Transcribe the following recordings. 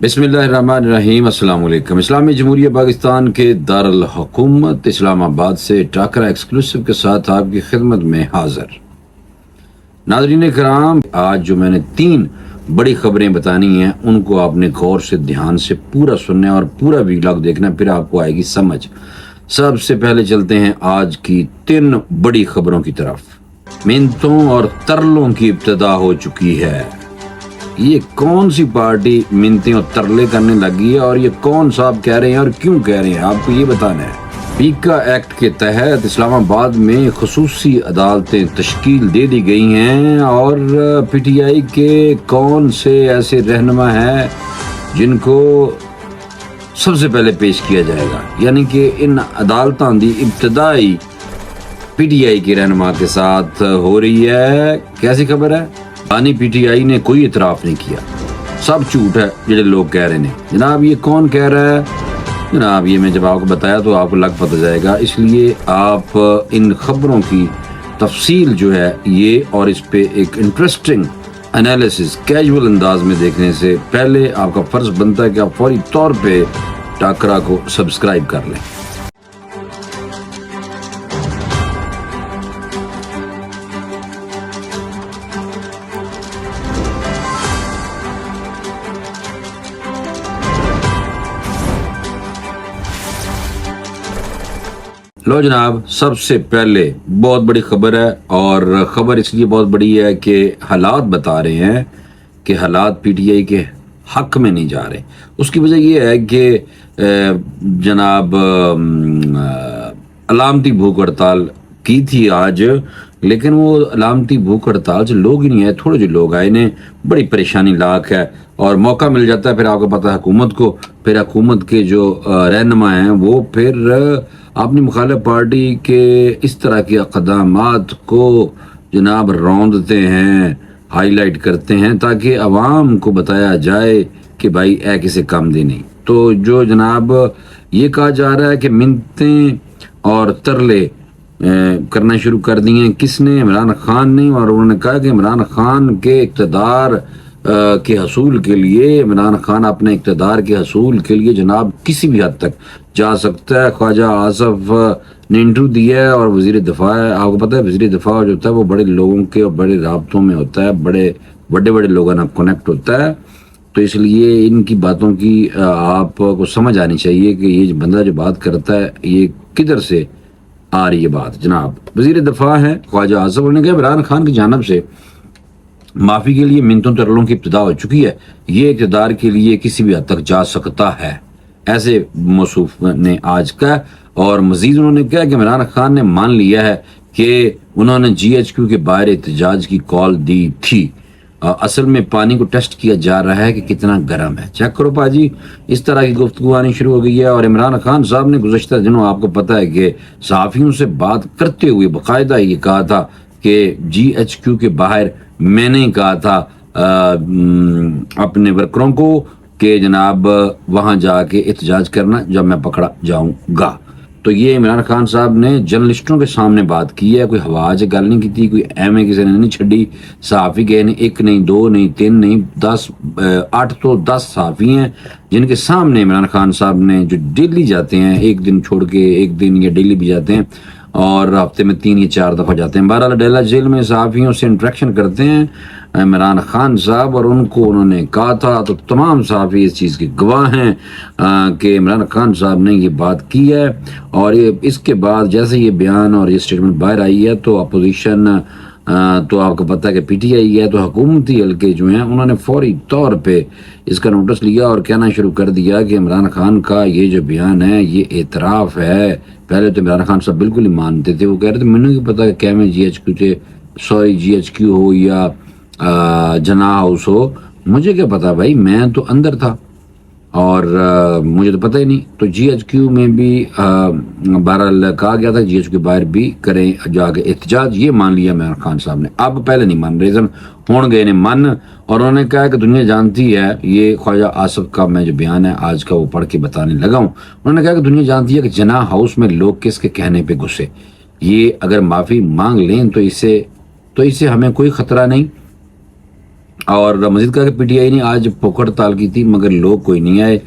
بسم اللہ الرحمن الرحیم۔ السلام علیکم۔ اسلامی جمہوریہ پاکستان کے دارالحکومت اسلام آباد سے ٹاکرا ایکسکلوسیو کے ساتھ آپ کی خدمت میں حاضر۔ ناظرین کرام، آج جو میں نے 3 بڑی خبریں بتانی ہیں ان کو آپ نے غور سے دھیان سے پورا سننا ہے اور پورا ویلاگ دیکھنا، پھر آپ کو آئے گی سمجھ۔ سب سے پہلے چلتے ہیں آج کی 3 بڑی خبروں کی طرف۔ منتوں اور ترلوں کی ابتدا ہو چکی ہے۔ یہ کون سی پارٹی منتیں اور ترلے کرنے لگی ہے اور یہ کون صاحب کہہ رہے ہیں اور کیوں کہہ رہے ہیں، آپ کو یہ بتانا ہے۔ پیکا ایکٹ کے تحت اسلام آباد میں خصوصی عدالتیں تشکیل دے دی گئی ہیں اور پی ٹی آئی کے کون سے ایسے رہنما ہیں جن کو سب سے پہلے پیش کیا جائے گا، یعنی کہ ان عدالتوں دی ابتدائی پی ٹی آئی کے رہنما کے ساتھ ہو رہی ہے۔ کیسی خبر ہے؟ بانی پی ٹی آئی نے کوئی اعتراف نہیں کیا، سب جھوٹ ہے جڑے لوگ کہہ رہے ہیں۔ جناب یہ کون کہہ رہا ہے؟ جناب یہ میں جب آپ کو بتایا تو آپ کو لگ پتہ جائے گا، اس لیے آپ ان خبروں کی تفصیل جو ہے یہ اور اس پہ ایک انٹرسٹنگ انالیسس کیجول انداز میں دیکھنے سے پہلے آپ کا فرض بنتا ہے کہ آپ فوری طور پہ ٹاکرا کو سبسکرائب کر لیں۔ لو جناب، سب سے پہلے بہت بڑی خبر ہے اور خبر اس لیے بہت بڑی ہے کہ حالات بتا رہے ہیں کہ حالات پی ٹی آئی کے حق میں نہیں جا رہے۔ اس کی وجہ یہ ہے کہ جناب علامتی بھوک ہڑتال کی تھی آج، لیکن وہ علامتی بھوک ہڑتال سے لوگ ہی نہیں آئے، تھوڑے جو لوگ آئے نے، بڑی پریشانی لاحق ہے اور موقع مل جاتا ہے پھر آپ کو پتہ ہے حکومت کو، پھر حکومت کے جو رہنما ہیں وہ پھر اپنی مخالف پارٹی کے اس طرح کے اقدامات کو جناب روندتے ہیں، ہائی لائٹ کرتے ہیں تاکہ عوام کو بتایا جائے کہ بھائی اے کسے کام دی نہیں۔ تو جو جناب یہ کہا جا رہا ہے کہ منتیں اور ترلے کرنا شروع کر دیے ہیں، کس نے؟ عمران خان نے، اور انہوں نے کہا کہ عمران خان کے اقتدار کے حصول کے لیے، عمران خان اپنے اقتدار کے حصول کے لیے جناب کسی بھی حد تک جا سکتا ہے۔ خواجہ آصف نے انٹرویو دیا ہے اور وزیر دفاع ہے، آپ کو پتہ ہے وزیر دفاع جو ہوتا ہے وہ بڑے لوگوں کے اور بڑے رابطوں میں ہوتا ہے، بڑے لوگوں نے کنیکٹ ہوتا ہے، تو اس لیے ان کی باتوں کی آپ کو سمجھ آنی چاہیے کہ یہ بندہ جو بات کرتا ہے یہ کدھر سے آ رہی ہے بات۔ جناب وزیر دفاع ہیں خواجہ آصف، انہوں نے کہا عمران خان کی جانب سے معافی کے لیے منتوں ترلوں کی ابتدا ہو چکی ہے، یہ اقتدار کے لیے کسی بھی حد تک جا سکتا ہے، ایسے موصوف نے آج کہا۔ اور مزید انہوں نے کہا کہ عمران خان نے مان لیا ہے کہ انہوں نے جی ایچ کیو کے باہر احتجاج کی کال دی تھی، اصل میں پانی کو ٹیسٹ کیا جا رہا ہے کہ کتنا گرم ہے، چیک کرو پاجی۔ اس طرح کی گفتگو آنی شروع ہو گئی ہے اور عمران خان صاحب نے گزشتہ دنوں آپ کو پتہ ہے کہ صحافیوں سے بات کرتے ہوئے باقاعدہ یہ کہا تھا کہ جی ایچ کیو کے باہر میں نے کہا تھا اپنے ورکروں کو کہ جناب وہاں جا کے احتجاج کرنا جب میں پکڑا جاؤں گا۔ تو یہ عمران خان صاحب نے جرنلسٹوں کے سامنے بات کی ہے، کوئی ہوا سے گل نہیں کی تھی، کوئی ایم کسی نے نہیں چھڑی۔ صحافی گئے نے 1 نہیں 2 نہیں 3 نہیں 10 8 تو 10 صحافی ہیں جن کے سامنے عمران خان صاحب نے، جو ڈیلی جاتے ہیں، 1 دن چھوڑ کے 1 دن یا ڈیلی بھی جاتے ہیں اور ہفتے میں 3 یا 4 دفعہ جاتے ہیں، بہرحال ڈیلا جیل میں صحافیوں سے انٹریکشن کرتے ہیں عمران خان صاحب، اور ان کو انہوں نے کہا تھا، تو تمام صحافی اس چیز کے گواہ ہیں کہ عمران خان صاحب نے یہ بات کی ہے۔ اور اس کے بعد جیسے یہ بیان اور یہ سٹیٹمنٹ باہر آئی ہے تو اپوزیشن، تو آپ کو پتہ ہے کہ پی ٹی آئی ہے، تو حکومتی حلقے جو ہیں انہوں نے فوری طور پہ اس کا نوٹس لیا اور کہنا شروع کر دیا کہ عمران خان کا یہ جو بیان ہے یہ اعتراف ہے۔ پہلے تو عمران خان صاحب بالکل ہی مانتے تھے، وہ کہہ رہے تھے مجھے نہیں پتا کہ کیا میں جی ایچ کیو ہو یا جناح ہاؤس ہو، مجھے کیا پتا بھائی، میں تو اندر تھا اور مجھے تو پتہ ہی نہیں۔ تو جی ایچ کیو میں بھی بہرحال کہا گیا تھا جی ایچ کیو باہر بھی کریں جا کے احتجاج، یہ مان لیا عمران خان صاحب نے، اب پہلے نہیں مان رہے ہون گئے نے من، اور انہوں نے کہا کہ دنیا جانتی ہے، یہ خواجہ آصف کا میں جو بیان ہے آج کا وہ پڑھ کے بتانے لگا ہوں، انہوں نے کہا کہ دنیا جانتی ہے کہ جناح ہاؤس میں لوگ کس کے کہنے پہ غصے، یہ اگر معافی مانگ لیں تو اس سے ہمیں کوئی خطرہ نہیں، اور مزید کہا کہ پی ٹی آئی نے آج بھوک ہڑتال کی تھی مگر لوگ کوئی نہیں آئے.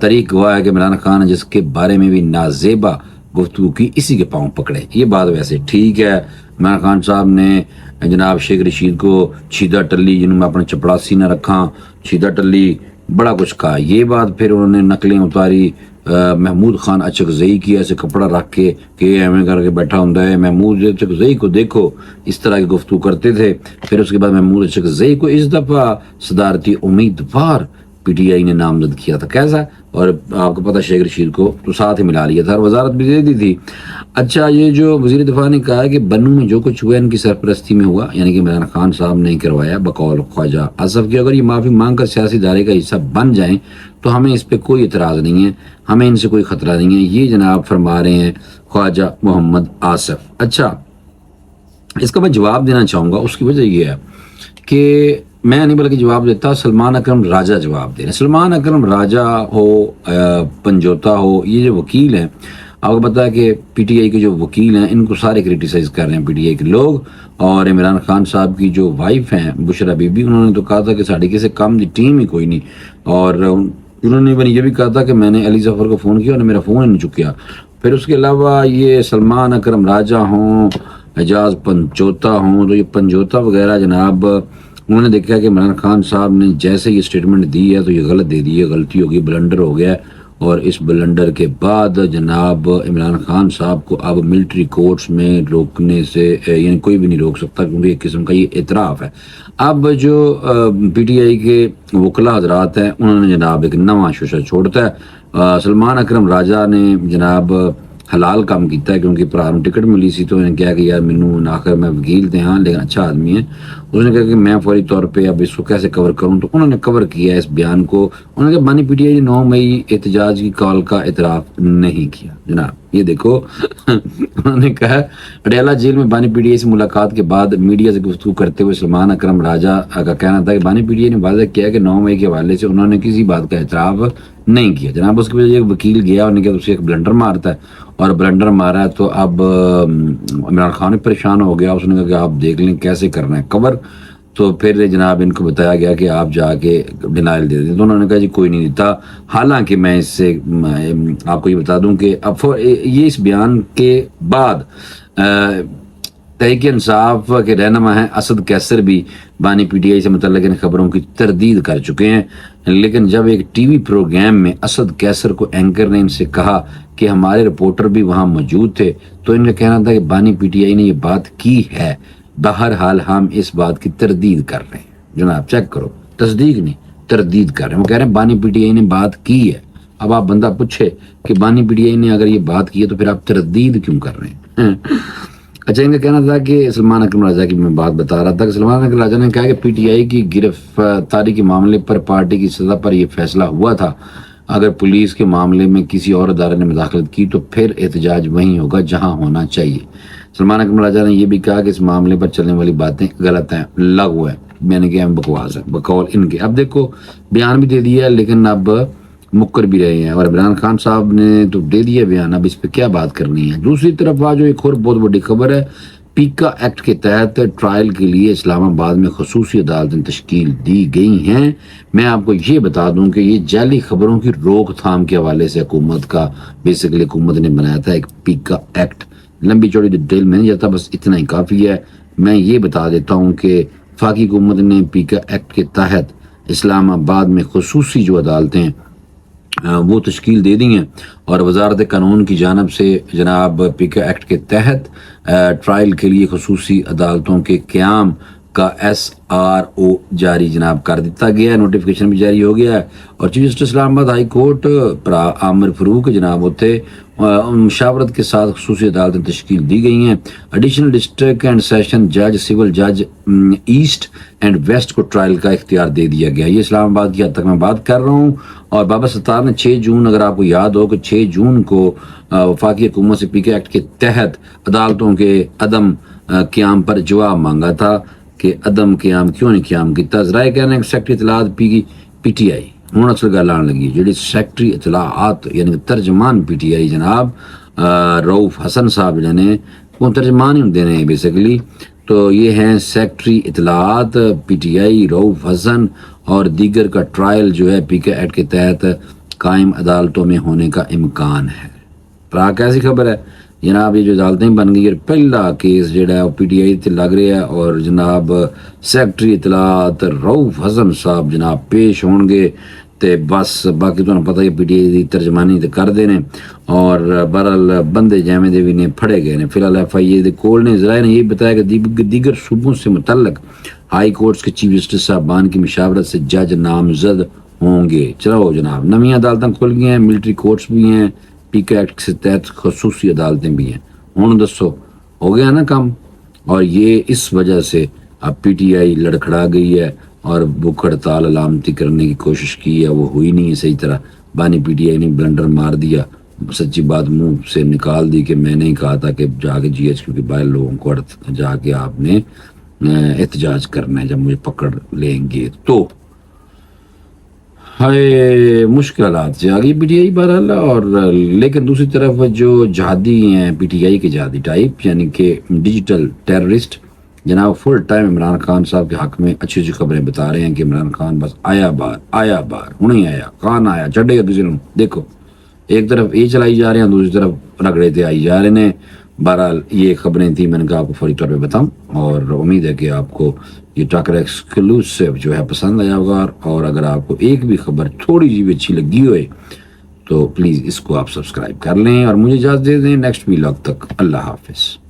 طریق ہوا ہے کہ عمران خان جس کے بارے میں بھی نازیبا گفتگو کی اسی کے پاؤں پکڑے. یہ بات ویسے ٹھیک ہے. عمران خان صاحب نے جناب شیخ رشید کو چھیدہ ٹلی جنہوں میں اپنا چپڑاسی نہ رکھا چھیدہ ٹلی بڑا کچھ کہا. یہ بات پھر انہوں نے نقلیں اتاری محمود خان اچکزئی کی ایسے کپڑا رکھ کے کہ ایویں کر کے بیٹھا ہوں ہے. محمود اچکزئی کو دیکھو اس طرح کی گفتگو کرتے تھے. پھر اس کے بعد محمود اچکزئی کو اس دفعہ صدارتی امیدوار پی ٹی آئی نے نامزد کیا تھا. کیسا؟ اور آپ کو پتہ شیخ رشید کو تو ساتھ ہی ملا لیا تھا اور وزارت بھی دے دی تھی. اچھا یہ جو وزیر دفاع نے کہا کہ بنو میں جو کچھ ہوا ان کی سرپرستی میں ہوا یعنی کہ عمران خان صاحب نے کروایا بقول خواجہ اصف کی. اگر یہ معافی مانگ کر سیاسی ادارے کا حصہ بن جائیں تو ہمیں اس پہ کوئی اعتراض نہیں ہے, ہمیں ان سے کوئی خطرہ نہیں ہے. یہ جناب فرما رہے ہیں خواجہ محمد آصف. اچھا اس کا میں جواب دینا چاہوں گا. اس کی وجہ یہ ہے کہ میں نہیں بلکہ جواب دیتا سلمان اکرم راجہ جواب دے رہے ہیں. سلمان اکرم راجہ ہو پنجوتا ہو یہ جو وکیل ہیں آپ کو پتا ہے کہ پی ٹی آئی کے جو وکیل ہیں ان کو سارے کرٹیسائز کر رہے ہیں پی ٹی آئی کے لوگ. اور عمران خان صاحب کی جو وائف ہیں بشرا بی بی انہوں نے تو کہا تھا کہ ساڑی کسی کام دی ٹیم ہی کوئی نہیں. اور انہوں نے یہ بھی کہا تھا کہ میں نے علی ظفر کو فون کیا اور میرا فون ہی نہیں چکیا. پھر اس کے علاوہ یہ سلمان اکرم راجہ ہوں اعجاز پنجوتا ہوں تو یہ پنجوتا وغیرہ جناب انہوں نے دیکھا کہ عمران خان صاحب نے جیسے یہ اسٹیٹمنٹ دی ہے تو یہ غلط دے دی ہے, غلطی ہوگی, بلنڈر ہو گیا. اور اس بلنڈر کے بعد جناب عمران خان صاحب کو اب ملٹری کورٹس میں روکنے سے یعنی کوئی بھی نہیں روک سکتا کیونکہ ایک قسم کا یہ اعتراف ہے. اب جو پی ٹی آئی کے وکلا حضرات ہیں انہوں نے جناب ایک نواں شوشہ چھوڑتا ہے. سلمان اکرم راجہ نے جناب حلال کام کیتا ہے کیونکہ پرا نوں ٹکٹ ملی سی تو انہوں نے کہا کہ یار مینوں آخر میں وکیل تھے ہاں لیکن اچھا آدمی ہے. اس نے کہا کہ میں فوری طور پہ اب اس کو کیسے کور کروں تو انہوں نے کور کیا اس بیان کو. انہوں نے کہا بانی پی ٹی آئی نے 9 مئی احتجاج کی کال کا اعتراف نہیں کیا. جناب یہ دیکھو انہوں نے کہا اڈیالہ جیل میں بانی پی ٹی آئی سے ملاقات کے بعد میڈیا سے گفتگو کرتے ہوئے سلمان اکرم راجہ کا کہنا تھا کہ بانی پی ٹی آئی نے واضح کیا کہ 9 مئی کے حوالے سے انہوں نے کسی بات کا اعتراف نہیں کیا. جناب اس کی وجہ ایک وکیل گیا اور نے کہا اسے ایک بلنڈر مارتا ہے اور بلنڈر مارا ہے تو اب عمران خان پریشان ہو گیا. اس نے کہا کہ آپ دیکھ لیں کیسے کرنا ہے کور. تو پھر جناب ان کو بتایا گیا کہ آپ جا کے ڈینائل دے دیں تو انہوں نے کہا جی کوئی نہیں دیتا. حالانکہ میں اس سے آپ کو یہ بتا دوں کہ اب یہ اس بیان کے بعد تحریک انصاف کے رہنما ہیں اسد کیسر بھی بانی پی ٹی آئی سے متعلق ان خبروں کی تردید کر چکے ہیں. لیکن جب ایک ٹی وی پروگرام میں اسد کیسر کو اینکر نے ان سے کہا کہ ہمارے رپورٹر بھی وہاں موجود تھے تو ان کا کہنا تھا کہ بانی پی ٹی آئی نے یہ بات کی ہے. بہرحال ہم اس بات کی تردید کر رہے ہیں. جناب چیک کرو, تصدیق نہیں تردید کر رہے ہیں. وہ کہہ رہے ہیں بانی پی ٹی آئی نے بات کی ہے. اب آپ بندہ پوچھے کہ بانی پی ٹی آئی نے اگر یہ بات کی ہے تو پھر آپ تردید کیوں کر رہے ہیں؟ اچھا ان کا کہنا تھا کہ سلمان اکرم راجہ کی میں بات بتا رہا تھا کہ سلمان اکرم راجہ نے کہا کہ پی ٹی آئی کی گرفتاری کے معاملے پر پارٹی کی سطح پر یہ فیصلہ ہوا تھا. اگر پولیس کے معاملے میں کسی اور ادارے نے مداخلت کی تو پھر احتجاج وہیں ہوگا جہاں ہونا چاہیے. سلمان اکرم راجہ نے یہ بھی کہا کہ اس معاملے پر چلنے والی باتیں غلط ہیں, لغو ہے, میں نے کہا بکواس ہے بقول ان کے. اب دیکھو بیان بھی دے دیا لیکن اب مکر بھی رہے ہیں اور عمران خان صاحب نے تو دے دیا بیان, اب اس پہ کیا بات کرنی ہے. دوسری طرف آج ایک اور بہت بڑی خبر ہے. پیکا ایکٹ کے تحت ٹرائل کے لیے اسلام آباد میں خصوصی عدالتیں تشکیل دی گئی ہیں. میں آپ کو یہ بتا دوں کہ یہ جعلی خبروں کی روک تھام کے حوالے سے حکومت کا بیسیکلی حکومت نے بنایا تھا ایک پیکا ایکٹ. لمبی چوڑی ڈیٹیل میں نہیں جاتا, بس اتنا ہی کافی ہے. میں یہ بتا دیتا ہوں کہ وفاقی حکومت نے پیکا ایکٹ کے تحت اسلام آباد میں خصوصی جو عدالتیں وہ تشکیل دے دی ہیں اور وزارت قانون کی جانب سے جناب پیکا ایکٹ کے تحت ٹرائل کے لیے خصوصی عدالتوں کے قیام کا SRO جاری جناب کر دیتا گیا ہے. نوٹیفیکیشن بھی جاری ہو گیا ہے اور چیف جسٹس اسلام آباد ہائی کورٹ عامر فروق جناب ہوتے مشاورت کے ساتھ خصوصی عدالتیں تشکیل دی گئی ہیں. ایڈیشنل ڈسٹرکٹ اینڈ سیشن جج سول جج ایسٹ اینڈ ویسٹ کو ٹرائل کا اختیار دے دیا گیا. یہ اسلام آباد کی حد تک میں بات کر رہا ہوں. اور بابا ستار نے 6 جون اگر آپ کو یاد ہو کہ 6 جون کو وفاقی حکومت سے پیکا ایکٹ کے تحت عدالتوں کے عدم قیام پر جواب مانگا تھا کہ عدم قیام کیوں نہیں قیام کیتا. ذرائع کہنا ہے کہ سیکٹری اطلاعات پی ٹی آئی ہوں اصل گل آن لگی جی سیکٹری اطلاعات یعنی ترجمان پی ٹی آئی جناب رؤف حسن صاحب جنے وہ ترجمان ہی ہوندے نے بیسیکلی. تو یہ ہیں سیکٹری اطلاعات پی ٹی آئی رؤف حسن اور دیگر کا ٹرائل جو ہے پی کے ایکٹ کے تحت قائم عدالتوں میں ہونے کا امکان ہے۔ پر کیسی خبر ہے جناب، یہ جو عدالتیں بن گئی اور پہلا کیس جڑا ہے وہ پی ٹی آئی تے لگ رہا ہے، اور جناب سیکٹری اطلاعات رؤف حسن صاحب جناب پیش ہون گے تے بس باقی تو پتہ ہے پی ٹی آئی دی ترجمانی تے کر دے نے، اور بہرحال بندے جیویں دے بھی نے پھڑے گئے نے۔ فی الحال ایف آئی اے دے کول نے ذرائع نے یہ بتایا کہ دیگر صوبوں سے متعلق ہائی کورٹس کے چیف جسٹس صاحبان کی مشاورت سے جج نامزد ہوں گے۔ چلو جناب، نئی عدالتیں کھل گئی ہیں، ملٹری کورٹس بھی ہیں، پی کے ایکٹ کے تحت خصوصی عدالتیں بھی ہیں۔ ہوں دسو ہو گیا نا کام، اور یہ اس وجہ سے اب پی ٹی آئی لڑکھڑا گئی ہے اور بھوک ہڑتال علامتی کرنے کی کوشش کی ہے، وہ ہوئی نہیں ہے صحیح طرح۔ بانی پی ٹی آئی نے بلنڈر مار دیا، سچی بات منہ سے نکال دی کہ میں نے ہی کہا تھا کہ جا کے جی ایچ کیو کے باہر لوگوں کو جا کے آپ نے احتجاج کرنا ہے جب مجھے پکڑ لیں گے تو۔ ہائے مشکلات سے آگئی پی ٹی آئی بہرحال، اور لیکن دوسری طرف جو جہادی ہیں پی ٹی آئی کے جہادی ٹائپ یعنی کہ ڈیجیٹل ٹیررسٹ جناب فل ٹائم عمران خان صاحب کے حق میں اچھی اچھی خبریں بتا رہے ہیں کہ عمران خان بس آیا بار ہوں آیا کان آیا چڑھے گا کسی نے۔ دیکھو ایک طرف یہ چلائی جا رہے ہیں، دوسری طرف رگڑے تے آئی جا رہے ہیں۔ بہرحال یہ خبریں تھیں، میں نے کہا آپ کو فوری طور پہ بتاؤں، اور امید ہے کہ آپ کو یہ ٹاکر ایکسکلوسیو جو ہے پسند آیا ہوگا، اور اگر آپ کو ایک بھی خبر تھوڑی سی بھی اچھی لگی ہوئے تو پلیز اس کو آپ سبسکرائب کر لیں اور مجھے اجازت دے دیں۔ نیکسٹ ویلاگ تک اللہ حافظ۔